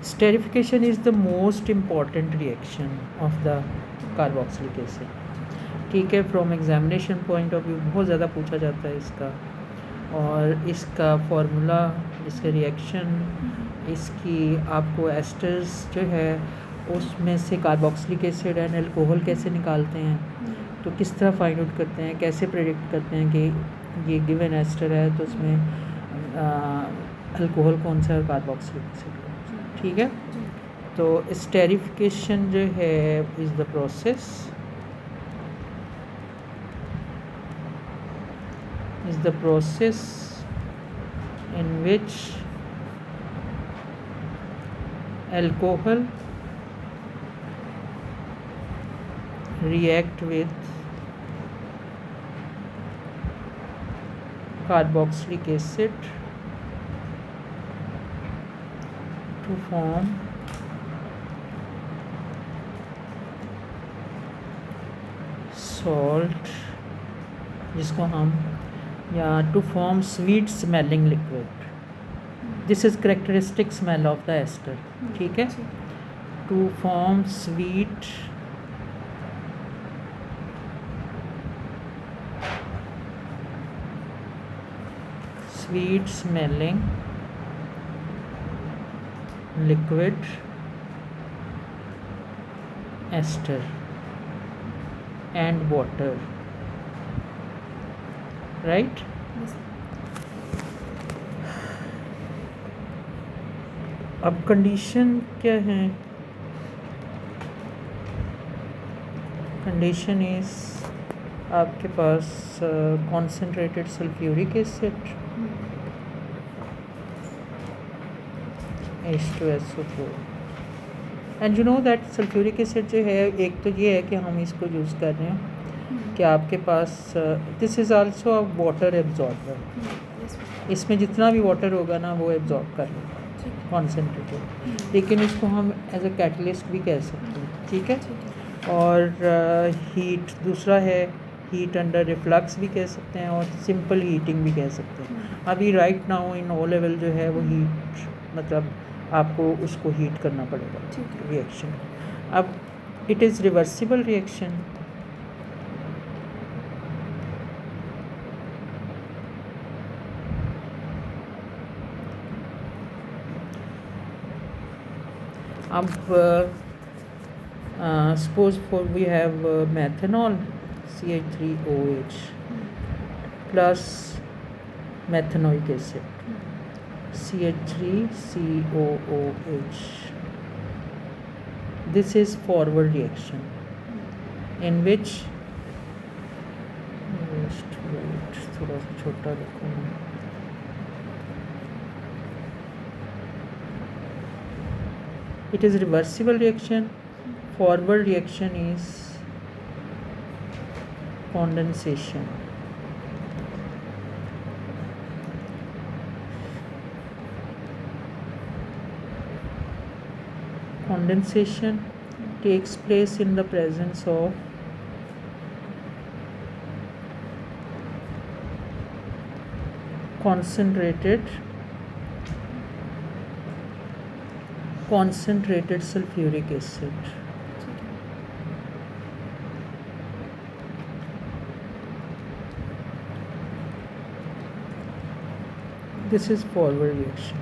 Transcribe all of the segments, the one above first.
Esterification is the most important reaction of the carboxylic acid. ठीक है, from examination point of view बहुत ज़्यादा पूछा जाता है इसका, और इसका फार्मूला, इसका रिएक्शन, इसकी आपको एस्टर्स जो है उसमें से कार्बोक्सिलिक एसिड एंड अल्कोहल कैसे निकालते हैं, तो किस तरह फाइंड आउट करते हैं, कैसे प्रेडिक्ट करते हैं कि ये गिवन एस्टर है तो उसमें अल्कोहल कौन सा है, कार्बोक्सिलिक एसिड। ठीक है, तो स्टेरिफिकेशन जो है is the process in which alcohol react with carboxylic acid to form salt, जिसको हम या to form sweet smelling liquid. This is characteristic smell of the ester. ठीक है, to form sweet smelling liquid ester and water, right. अब condition क्या है? Condition is आपके पास concentrated sulphuric acid H2SO4 and you know that sulphuric acid जो है, एक तो ये है कि हम इसको यूज़ कर रहे हैं कि आपके पास this is also a water absorber, इसमें जितना भी वाटर होगा ना वो एब्जॉर्ब कर लेगा कॉन्सेंट्रेटेड, लेकिन इसको हम एज अ कैटलिस्ट भी कह सकते हैं। ठीक है, और हीट दूसरा है, हीट अंडर रिफ्लक्स भी कह सकते हैं और सिंपल हीटिंग भी कह सकते हैं। अभी right now in O level जो है वो हीट, मतलब आपको उसको हीट करना पड़ेगा रिएक्शन। अब इट इज़ रिवर्सिबल रिएक्शन। अब suppose for we have methanol CH3OH plus methanoic acid CH3COOH. This is forward reaction in which थोड़ा सा छोटा लिखूँ। It is reversible reaction. Forward reaction is condensation. Condensation takes place in the presence of concentrated sulfuric acid. This is forward reaction.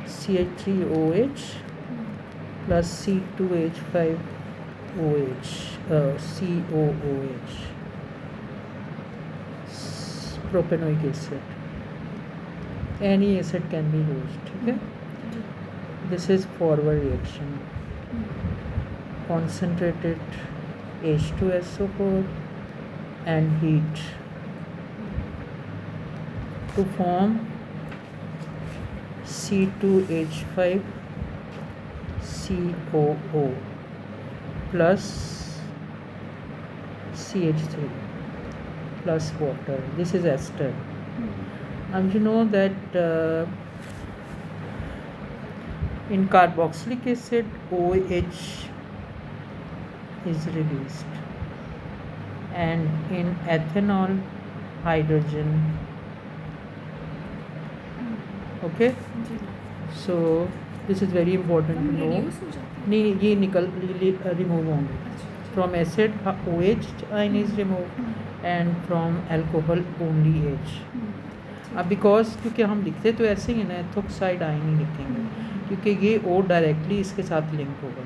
CH3OH plus C2H5OH, COOH, propanoic acid. Any acid can be used. Okay? This is forward reaction. Concentrated H2SO4 and heat to form C2H5COO plus CH3 plus water. This is ester. And you know that in carboxylic acid OH is released, and in ethanol hydrogen. Okay, so this is very important to know. reduce हो जाता है? नहीं, ये remove होंगे अच्छा, अच्छा। From acid OH ion is remove and from alcohol only H। ठीक। अब बिकॉज क्योंकि हम लिखते तो ऐसे ही है ना, एथोक्साइड आयन ही लिखेंगे क्योंकि ये O डायरेक्टली इसके साथ लिंक होगा।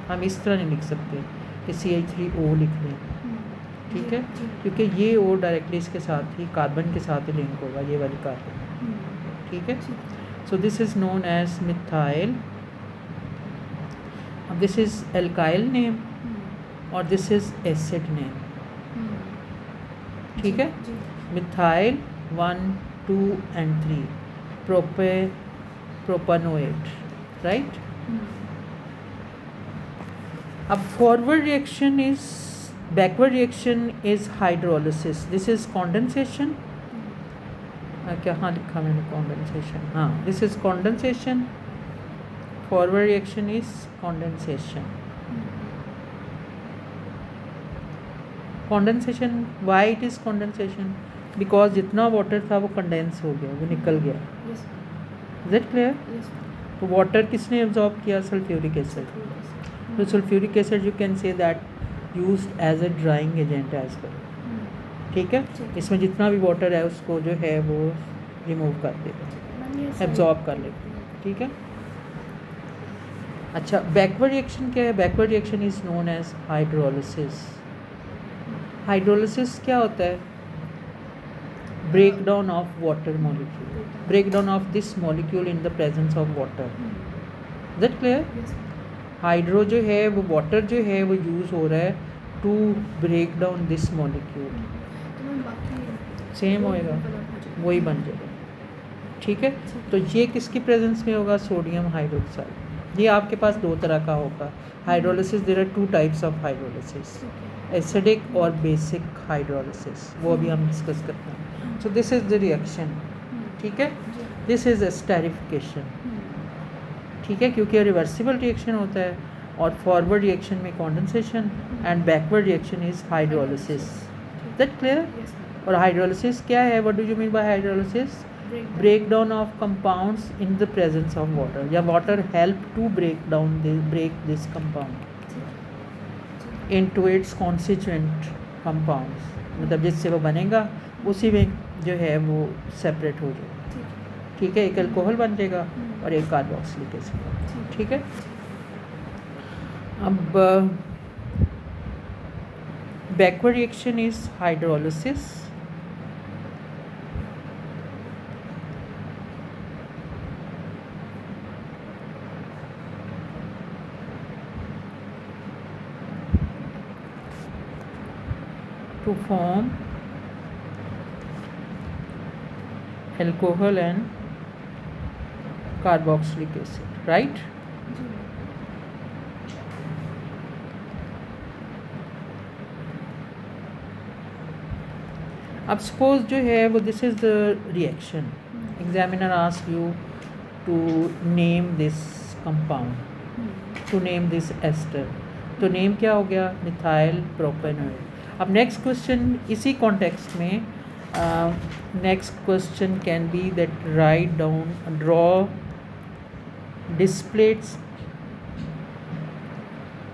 हम इस तरह नहीं लिख सकते कि CH3O लिख लें, ठीक है, क्योंकि ये O डायरेक्टली इसके साथ ही कार्बन के साथ ही लिंक होगा, ये वाली कार्बन, ठीक है। So this is known as methyl. अब दिस इज़ एल्काइल नेम और दिस इज़ एसिड नेम, ठीक है। Methyl 1, 2 and 3 propanoate, right. अब forward reaction is, backward reaction is hydrolysis. This is condensation. कहाँ लिखा मैंने कॉन्डेंसेशन? हाँ, this is condensation. Forward reaction is condensation. Condensation, why it is condensation? Because जितना water था वो कंडेंस हो गया, वो निकल गया। Is it clear? तो वाटर किसने एब्जॉर्ब किया? Sulphuric acid. तो sulphuric acid you can say that used as a drying agent as well, ठीक है। इसमें जितना भी वाटर है उसको जो है वो रिमूव कर देगा, एब्जॉर्ब कर लेगा, ठीक है। अच्छा, बैकवर्ड रिएक्शन क्या है? Backward reaction is known as hydrolysis. Hydrolysis क्या होता है? Break down of water molecule, break down of this molecule in the presence of water. Is it clear? Hydro जो है वो वाटर जो है वो यूज़ हो रहा है to break down this molecule. Same होएगा, वही बन जाएगा, ठीक है। तो ये किसकी प्रेजेंस में होगा? Sodium hydroxide. ये आपके पास दो तरह का होगा hydrolysis. There are 2 types of hydrolysis, acidic और बेसिक हाइड्रोलिसिस, वो अभी हम डिस्कस करते हैं। So this is the reaction, ठीक है। दिस इज़ एस्टेरिफिकेशन, ठीक है, क्योंकि रिवर्सिबल रिएक्शन होता है। और फॉरवर्ड रिएक्शन में condensation and backward reaction is hydrolysis. That clear? और हाइड्रोलिसिस क्या है? What do you mean by hydrolysis? Break down of compounds in the presence of water, या water help to break this compound into its constituent compounds, मतलब जिससे वो बनेगा उसी में जो है वो सेपरेट हो जाएगा, ठीक है। एक अल्कोहल बन जाएगा और एक कार्बोक्सिलिक एसिड, ठीक है। अब backward reaction is hydrolysis. To form alcohol and carboxylic acid, right? अब सपोज जो है वो this is the reaction, examiner ask you to name this compound, to name this ester. तो नेम क्या हो गया? Methyl propanoate. अब नेक्स्ट क्वेश्चन इसी कॉन्टेक्स्ट में, next question can be that write down, draw displayed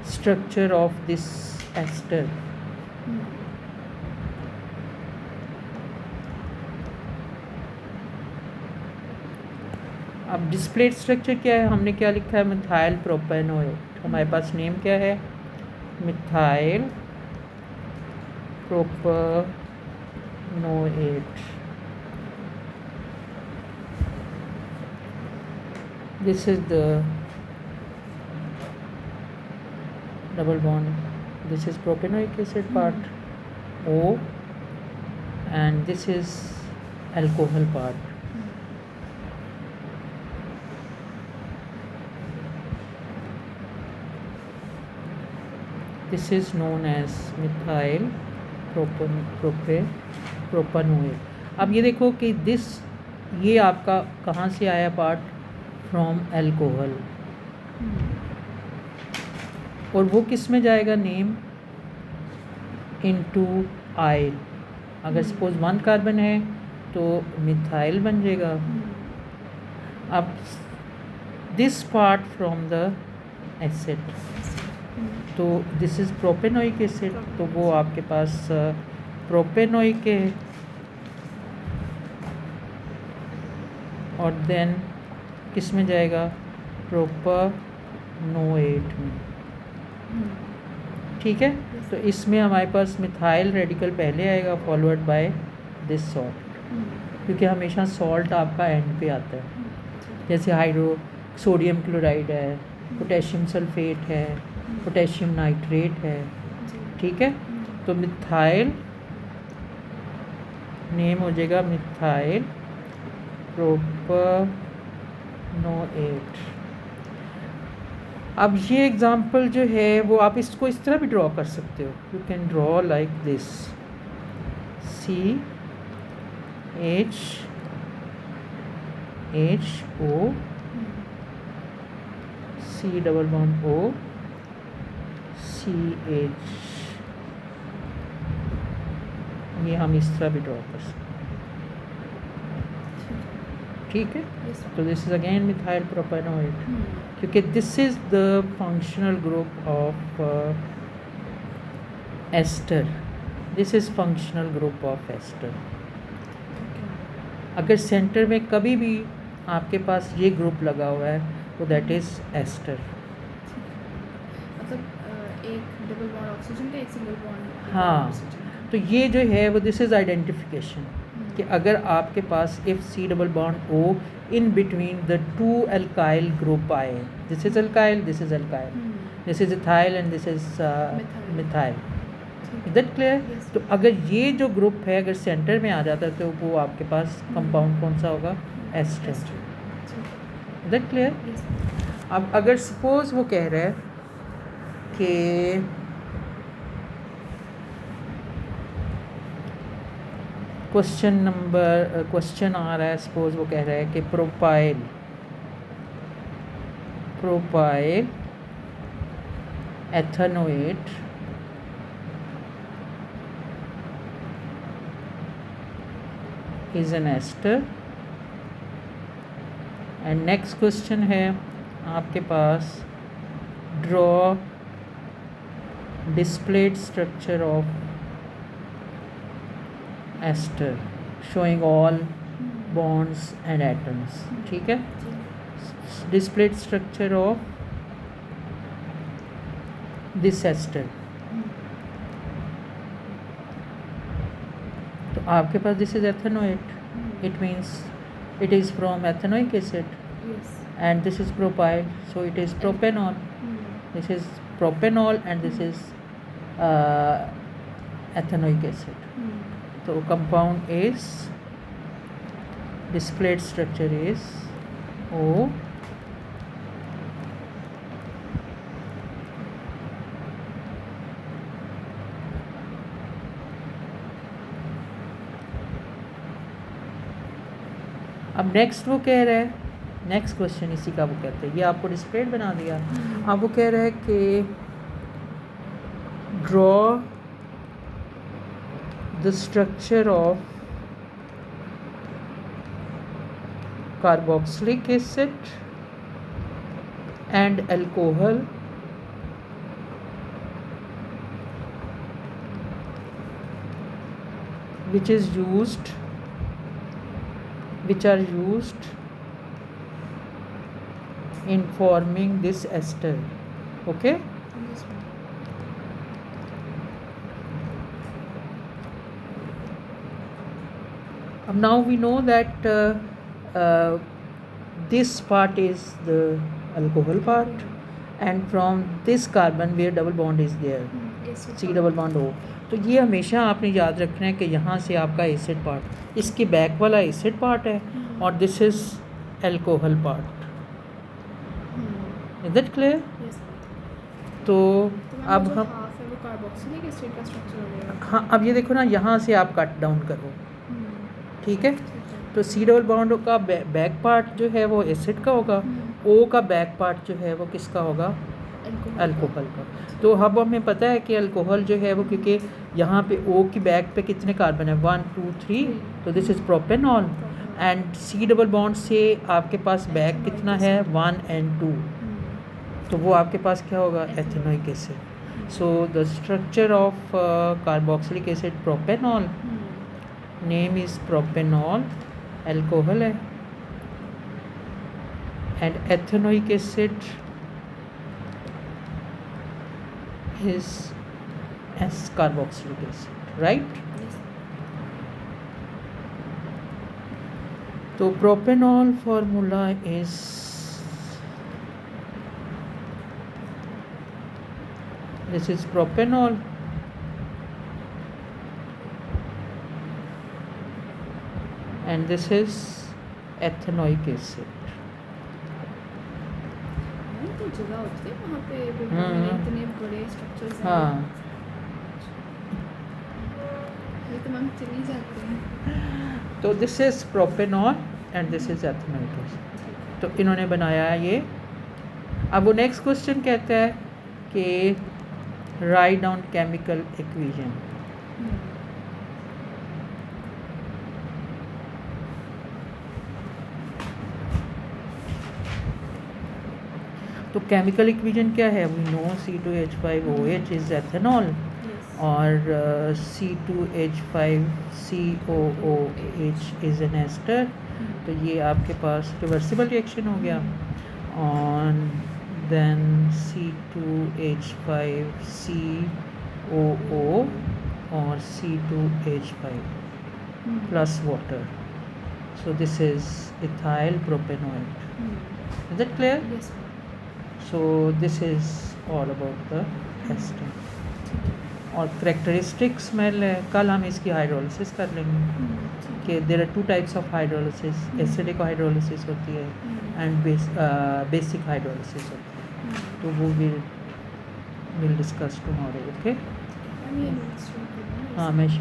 structure of this ester. अब displayed structure क्या है? हमने क्या लिखा है? Methyl propanoate. हमारे पास नेम क्या है? Methyl propanoate. This is the double bond, this is propanoic acid part O, and this is alcohol part. This is known as methyl propanoate. अब ये देखो कि दिस, ये आपका कहाँ से आया पार्ट? From alcohol. और वो किस में जाएगा? नेम इनटू आइल। अगर सपोज 1 कार्बन है तो मिथाइल बन जाएगा। अब this part from the acid, तो दिस इज़ प्रोपेनोइक एसिड, तो वो आपके पास प्रोपेनोइक है, और देन किस में जाएगा, प्रोपेनोएट में, ठीक है। तो इसमें हमारे पास मिथाइल रेडिकल पहले आएगा फॉलोअर्ड बाय दिस सॉल्ट, क्योंकि हमेशा सॉल्ट आपका एंड पे आता है, जैसे सोडियम क्लोराइड है, पोटेशियम सल्फेट है, पोटेशियम नाइट्रेट है, ठीक है। तो मिथाइल नेम हो जाएगा मिथाइल प्रोपेनोएट। अब ये एग्जांपल जो है वो आप इसको इस तरह भी ड्रॉ कर सकते हो, you can draw like this, CHO C double bond O CH, ये हम इस तरह भी ड्रॉ कर सकते हैं, ठीक है। तो this is again methyl propanoate, क्योंकि this is the functional group of ester, this is functional group of ester. अगर सेंटर में कभी भी आपके पास ये ग्रुप लगा हुआ है तो दैट इज एस्टर। मतलब एक डबल बॉन्ड ऑक्सीजन का, एक सिंगल बॉन्ड हाँ, ऑक्सीजन का। तो ये जो है वो दिस इज़ आइडेंटिफिकेशन, कि अगर आपके पास if C double bond O in between the two alkyl group आए, this is alkyl, this is alkyl, this is ethyl and this is methyl, is that clear. तो अगर ये जो ग्रुप है अगर सेंटर में आ जाता है तो वो आपके पास कंपाउंड कौन सा होगा, एस्टर, इज दैट क्लियर। अब अगर सपोज वो कह रहा है कि क्वेश्चन आ रहा है, सपोज वो कह रहा है कि propyl ethanoate is an ester, and next question है आपके पास draw displayed structure of ester showing all bonds and atoms, ठीक है। displayed structure of this ester, तो आपके पास this is ethanoate, it means it is from ethanoic acid, and this is propyl, so it is propanol, this is propanol and this is ethanoic acid, so compound is displayed structure is O, अब next वो कह रहा है, next question इसी का वो कहते हैं, ये आपको डिस्प्लेड बना दिया। अब वो कह रहा है कि draw the structure of carboxylic acid and alcohol which are used in forming this ester, okay। Now we know that this part is the alcohol part, and from this carbon where double bond is there, C double bond O, तो ये हमेशा आपने याद रखना है कि यहाँ से आपका एसिड पार्ट, इसके बैक वाला एसिड पार्ट है और this is alcohol part, is that clear. तो अब हम कार्बोक्सिलिक एसिड का स्ट्रक्चर हो गया। हाँ, अब ये देखो ना, यहाँ से आप कट डाउन करो, ठीक है। तो C डबल बॉन्ड का बैक पार्ट जो है वो एसिड का होगा, O का बैक पार्ट जो है वो किसका होगा, अल्कोहल का। तो अब हमें पता है कि अल्कोहल जो है वो, क्योंकि यहाँ पे O की बैक पे कितने कार्बन है, 1 2 3, तो this is propanol, and C double bond से आपके पास बैक कितना है 1 and 2, तो वो आपके पास क्या होगा ethanoic acid. So the structure of carboxylic acid propanol, name is propanol, alcohol है, and ethanoic acid is as carboxylic acid, right? तो propanol formula is this is propanol and this is ethanoic acid. तो जगह होती है वहाँ पे paper में इतने बड़े स्ट्रक्चर्स हैं. हाँ, ये तो मैम चली जाते हैं. तो this is propanol and this is ethanoic acid. तो इन्होंने बनाया है ये. अब वो नेक्स्ट क्वेश्चन कहता है कि राइट डाउन केमिकल इक्वेशन. तो केमिकल इक्वेशन क्या है? We know C2H5OH is ethanol और C2H5COOH इज एन एस्टर. तो ये आपके पास रिवर्सिबल रिएक्शन हो गया. और देन C2H5COO और C2H5 plus water. So this is ethyl propanoid. Is that clear? Yes. So this is all about the ester. और characteristic smell है, कल हम इसकी हाइड्रोलिसिस कर लेंगे कि there are 2 types of hydrolysis. Acidic hydrolysis होती है एंड बेसिक हाइड्रोलिसिस होती है. तो वो will discuss tomorrow. Okay, ma'am ये नोट्स हाँ मैं शेयर